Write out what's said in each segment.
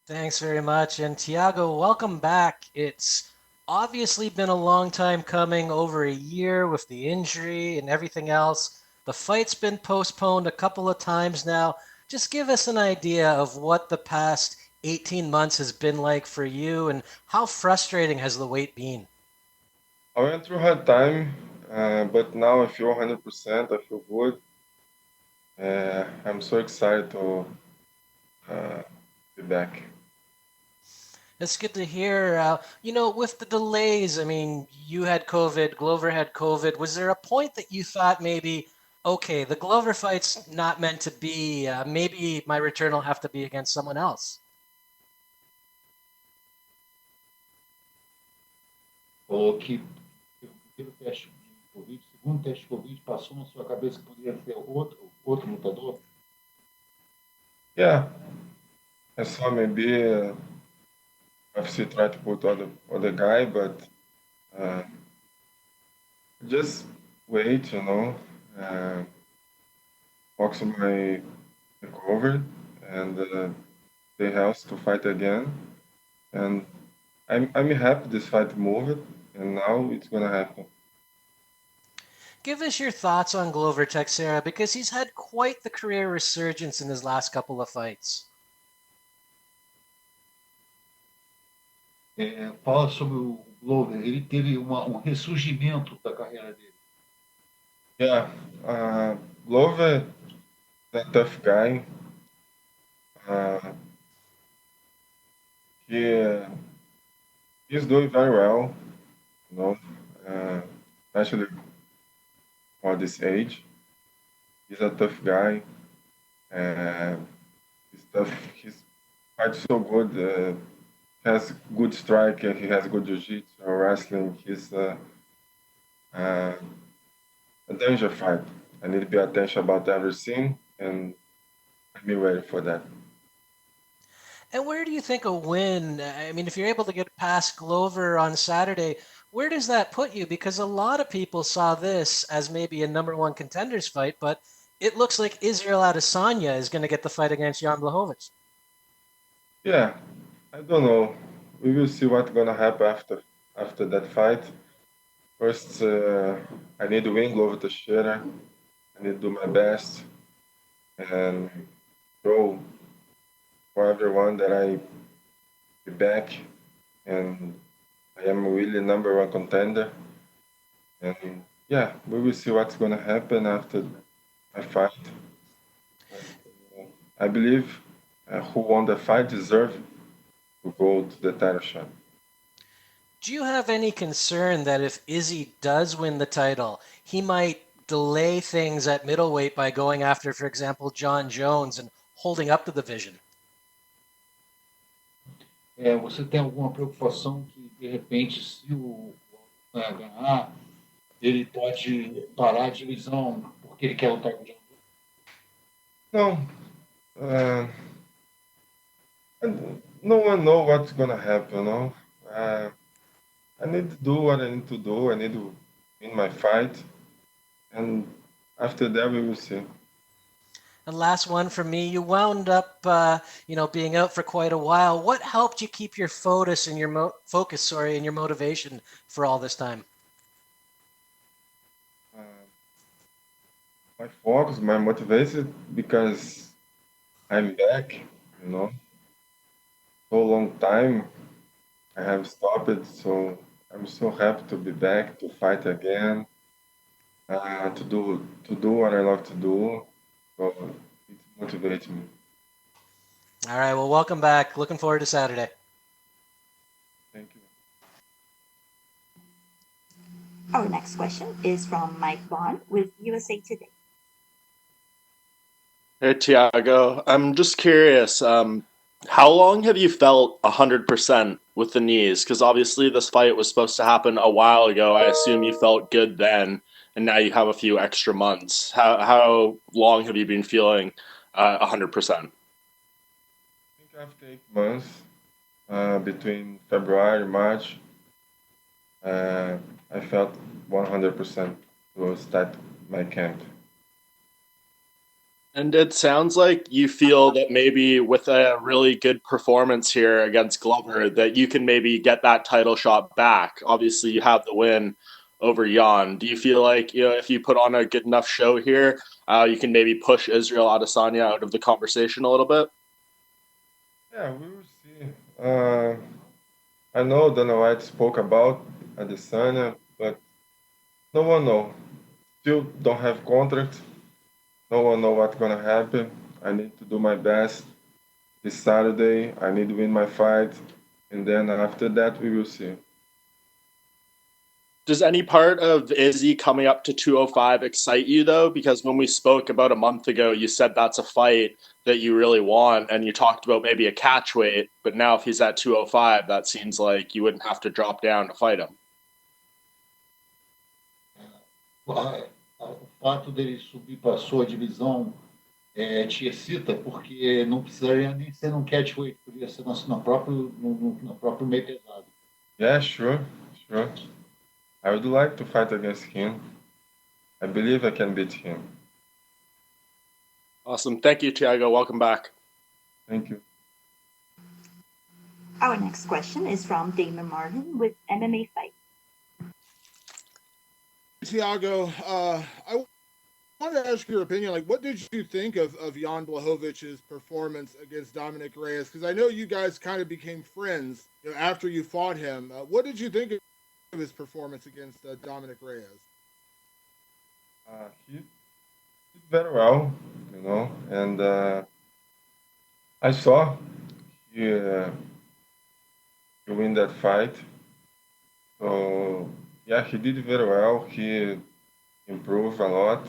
Thanks very much. And Thiago, welcome back. It's obviously been a long time coming, over a year with the injury and everything else. The fight's been postponed a couple of times now. Just give us an idea of what the past 18 months has been like for you and how frustrating has the wait been? I went through hard time, but now I feel 100%. I feel good. I'm so excited to uh, be back. It's good to hear. With the delays, I mean, you had COVID, Glover had COVID. Was there a point that you thought maybe, okay, the Glover fight's not meant to be, maybe my return will have to be against someone else? Falou que pelo primeiro teste de Covid, segundo teste de Covid, passou na sua cabeça que poderia ter outro lutador? Yeah, I saw maybe UFC try to put other guy, but uh, just wait, focus on my recovery and stay healthy to fight again. And I'm happy this fight moved, and now it's gonna happen. Give us your thoughts on Glover Teixeira because he's had quite the career resurgence in his last couple of fights. Fala sobre o Glover. Ele teve um ressurgimento da carreira dele. Yeah, uh, Glover, that tough guy. Uh, he he's doing very well, you know, uh, especially for this age. He's a tough guy. Uh, he's tough. He's fights so good. Has good strike. He has good jiu-jitsu, wrestling. He's uh, a danger fight. I need to be attention about everything, and be ready for that. And where do you think a win, I mean, if you're able to get past Glover on Saturday, where does that put you? Because a lot of people saw this as maybe a number one contenders fight, but it looks like Israel Adesanya is going to get the fight against Jan Blachowicz. Yeah, I don't know. We will see what's gonna happen after that fight. First, I need to win Glover Teixeira. I need to do my best and show for everyone that I be back and I am really number one contender. And yeah, we will see what's gonna happen after I fight. But, I believe who won the fight deserve to go to the title shot. Do you have any concern that if Izzy does win the title, he might delay things at middleweight by going after, for example, Jon Jones and holding up the division? Você tem alguma preocupação que, de repente, se o ganhar, ele pode parar a divisão porque ele quer lutar com o John? No, uh, and no one know what's gonna happen. Uh, I need to do what I need to do. I need to win my fight, and after that we will see. And last one for me, you wound up, being out for quite a while. What helped you keep your focus and your motivation for all this time? Uh, my focus, my motivation, because I'm back. You know, so long time I have stopped it, so I'm so happy to be back to fight again, to do what I love to do. So it motivates me. All right, well, welcome back. Looking forward to Saturday. Thank you. Our next question is from Mike Vaughn with USA Today. Hey Tiago, I'm just curious. How long have you felt 100% with the knees? Because obviously this fight was supposed to happen a while ago. I assume you felt good then, and now you have a few extra months. How long have you been feeling 100%? I think after 8 months, between February and March, uh, I felt 100% to start my camp. And it sounds like you feel that maybe with a really good performance here against Glover, that you can maybe get that title shot back. Obviously, you have the win over Jan. Do you feel like, if you put on a good enough show here, you can maybe push Israel Adesanya out of the conversation a little bit? Yeah, we will see. I know Dana White spoke about Adesanya, but no one know. Still don't have contract. No one know what's gonna happen. I need to do my best this Saturday. I need to win my fight, and then after that we will see. Does any part of Izzy coming up to 205 excite you, though? Because when we spoke about a month ago, you said that's a fight that you really want, and you talked about maybe a catch weight. But now, if he's at 205, that seems like you wouldn't have to drop down to fight him. O fato dele subir para a sua divisão te excita, porque não precisaria nem ser num catchweight, poderia ser no próprio meio pesado. Yeah, sure. I would like to fight against him. I believe I can beat him. Awesome. Thank you, Thiago. Welcome back. Thank you. Our next question is from Damon Martin with MMA Fight. Thiago, I wanted to ask your opinion. Like, what did you think of Jan Blachowicz' performance against Dominic Reyes? Because I know you guys kind of became friends after you fought him. What did you think of his performance against Dominic Reyes? He did very well, and I saw he win that fight. So yeah, he did very well. He improved a lot,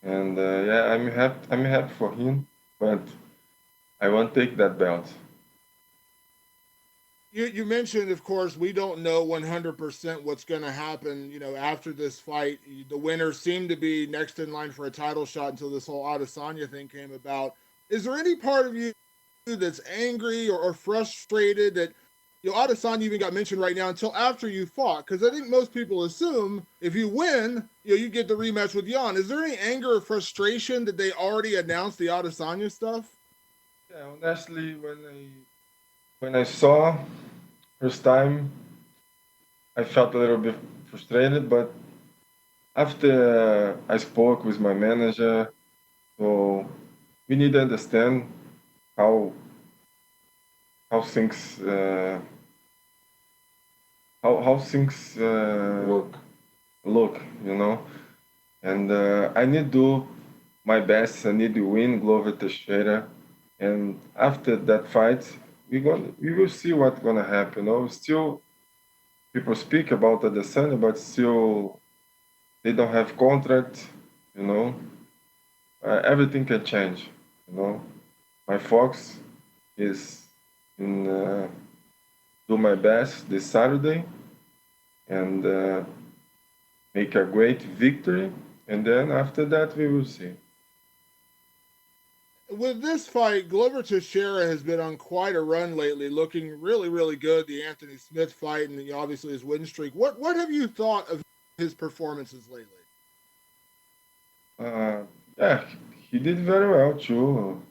and yeah, I'm happy for him. But I won't take that belt. You mentioned, of course, we don't know 100% what's going to happen, after this fight. The winner seemed to be next in line for a title shot until this whole Adesanya thing came about. Is there any part of you that's angry or frustrated that, Adesanya even got mentioned right now until after you fought? Because I think most people assume if you win, you get the rematch with Jan. Is there any anger or frustration that they already announced the Adesanya stuff? Yeah, honestly, when I saw first time, I felt a little bit frustrated, but after I spoke with my manager, so we need to understand how things how things look, and I need to do my best. I need to win Glover Teixeira, and after that fight, we will see what's gonna happen. Still people speak about Adesanya, but still they don't have contract. Everything can change. My focus is in do my best this Saturday and make a great victory, and then after that we will see. With this fight, Glover Teixeira has been on quite a run lately, looking really, really good. The Anthony Smith fight and obviously his win streak. What have you thought of his performances lately? Yeah, he did very well too.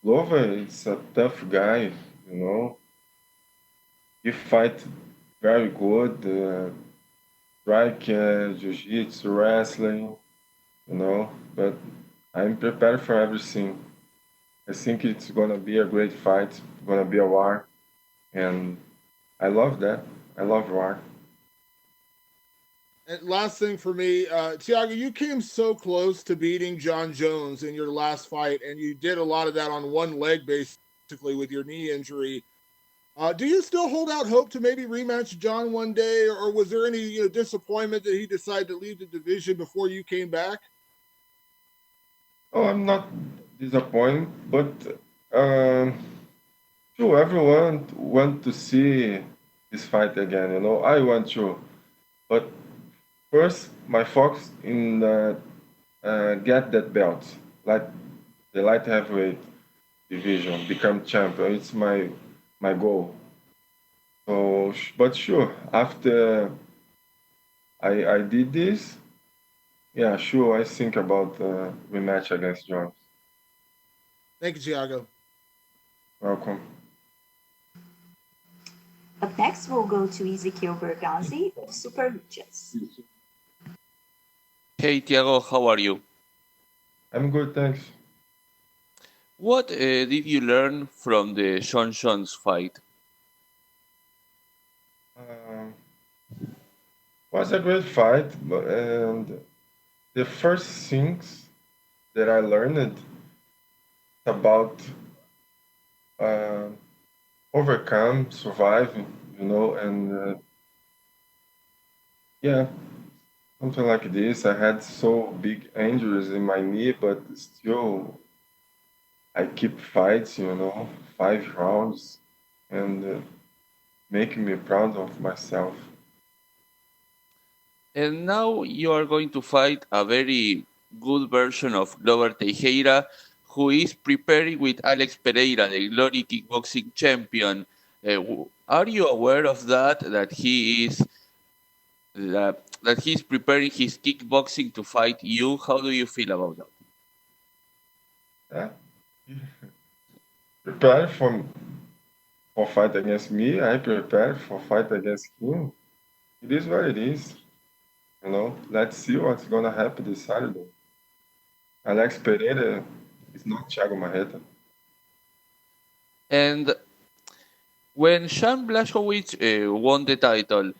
Glover is a tough guy, He fight very good, strike, jiu-jitsu, wrestling, But I'm prepared for everything. I think it's gonna be a great fight. It's gonna be a war, and I love that. I love war. And last thing for me, Thiago, you came so close to beating Jon Jones in your last fight, and you did a lot of that on one leg, basically, with your knee injury. Do you still hold out hope to maybe rematch Jon one day, or was there any disappointment that he decided to leave the division before you came back? Oh, I'm not disappointed, but sure, everyone want to see this fight again. I want to, but first, my focus in get that belt, like the light heavyweight division, become champion. It's my goal. So, but sure, after I did this, Yeah, sure. I think about rematch against Jones. Thank you, Thiago. Welcome. Up next, we'll go to Ezekiel Berganzi of Super Luchas. Hey Thiago, how are you? I'm good, thanks. What did you learn from the Jon Jones fight? Um, was a great fight, and the first things that I learned about uh, overcome, surviving, and yeah, something like this. I had so big injuries in my knee, but still I keep fights, 5 rounds, and making me proud of myself. And now you are going to fight a very good version of Glover Teixeira, who is preparing with Alex Pereira, the Glory Kickboxing champion. Are you aware of that? That he's preparing his kickboxing to fight you. How do you feel about that? Yeah. Prepare for fight against me. I prepare for fight against him. It is what it is. Let's see what's gonna happen this Saturday. Alex Pereira is not Thiago Marreta. And when Sean Blachowicz won the title,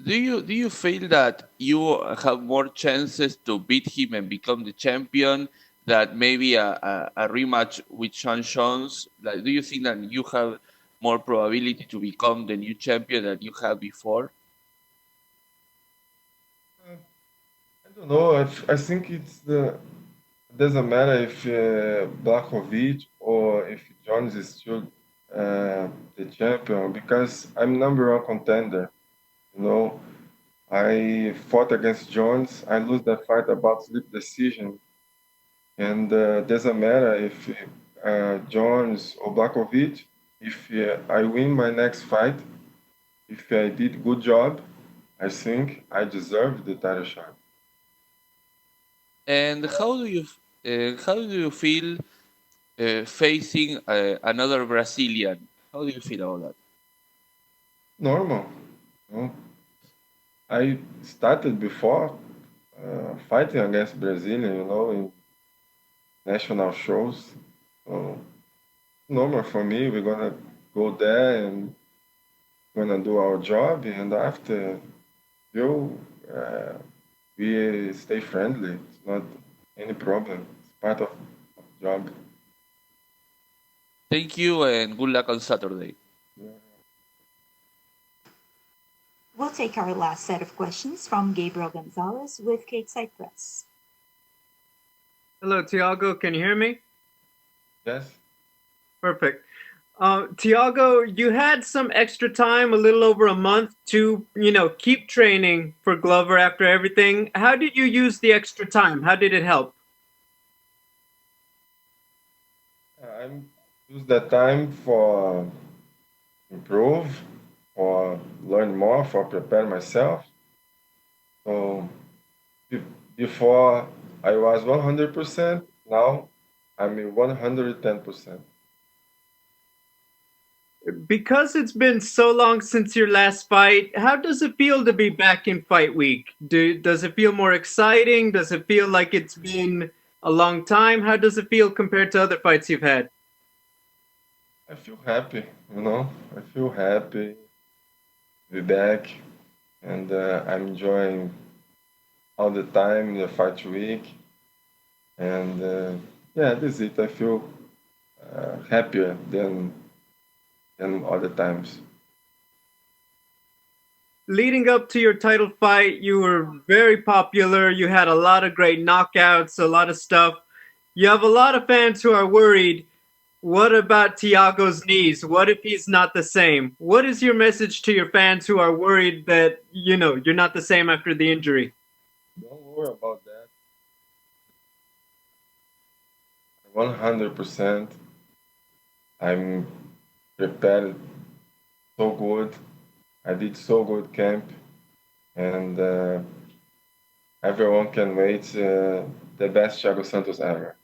do you feel that you have more chances to beat him and become the champion? That maybe a rematch with Sean Jones? Like, do you think that you have more probability to become the new champion that you had before? I don't know. I think doesn't matter if Blakovic or if Jones is still the champion because I'm number one contender. You know, I fought against Jones. I lose that fight about split decision, and doesn't matter if Jones or Blakovic. If I win my next fight, if I did good job, I think I deserve the title shot. And how do you feel facing another Brazilian? How do you feel about that? Normal. I started before fighting against Brazilian, in national shows. So normal for me. We're gonna go there and gonna do our job, and after you, uh, we stay friendly. It's not any problem. It's part of job. Thank you and good luck on Saturday. Yeah. We'll take our last set of questions from Gabriel Gonzalez with Kate Cypress. Hello, Tiago. Can you hear me? Yes. Perfect. Tiago, you had some extra time, a little over a month, to keep training for Glover after everything. How did you use the extra time? How did it help? I'm use that time for improve, for learn more, for prepare myself. So be- before I was 100%, now I'm 110%. Because it's been so long since your last fight, how does it feel to be back in fight week? Does it feel more exciting? Does it feel like it's been a long time? How does it feel compared to other fights you've had? I feel happy. I feel happy to be back, and I'm enjoying all the time in the fight week. And yeah, this is it. I feel happier than other times. Leading up to your title fight, you were very popular. You had a lot of great knockouts, a lot of stuff. You have a lot of fans who are worried. What about Tiago's knees? What if he's not the same? What is your message to your fans who are worried that, you're not the same after the injury? Don't worry about that. 100%. I'm prepared so good. I did so good camp, and everyone can wait the best Thiago Santos ever.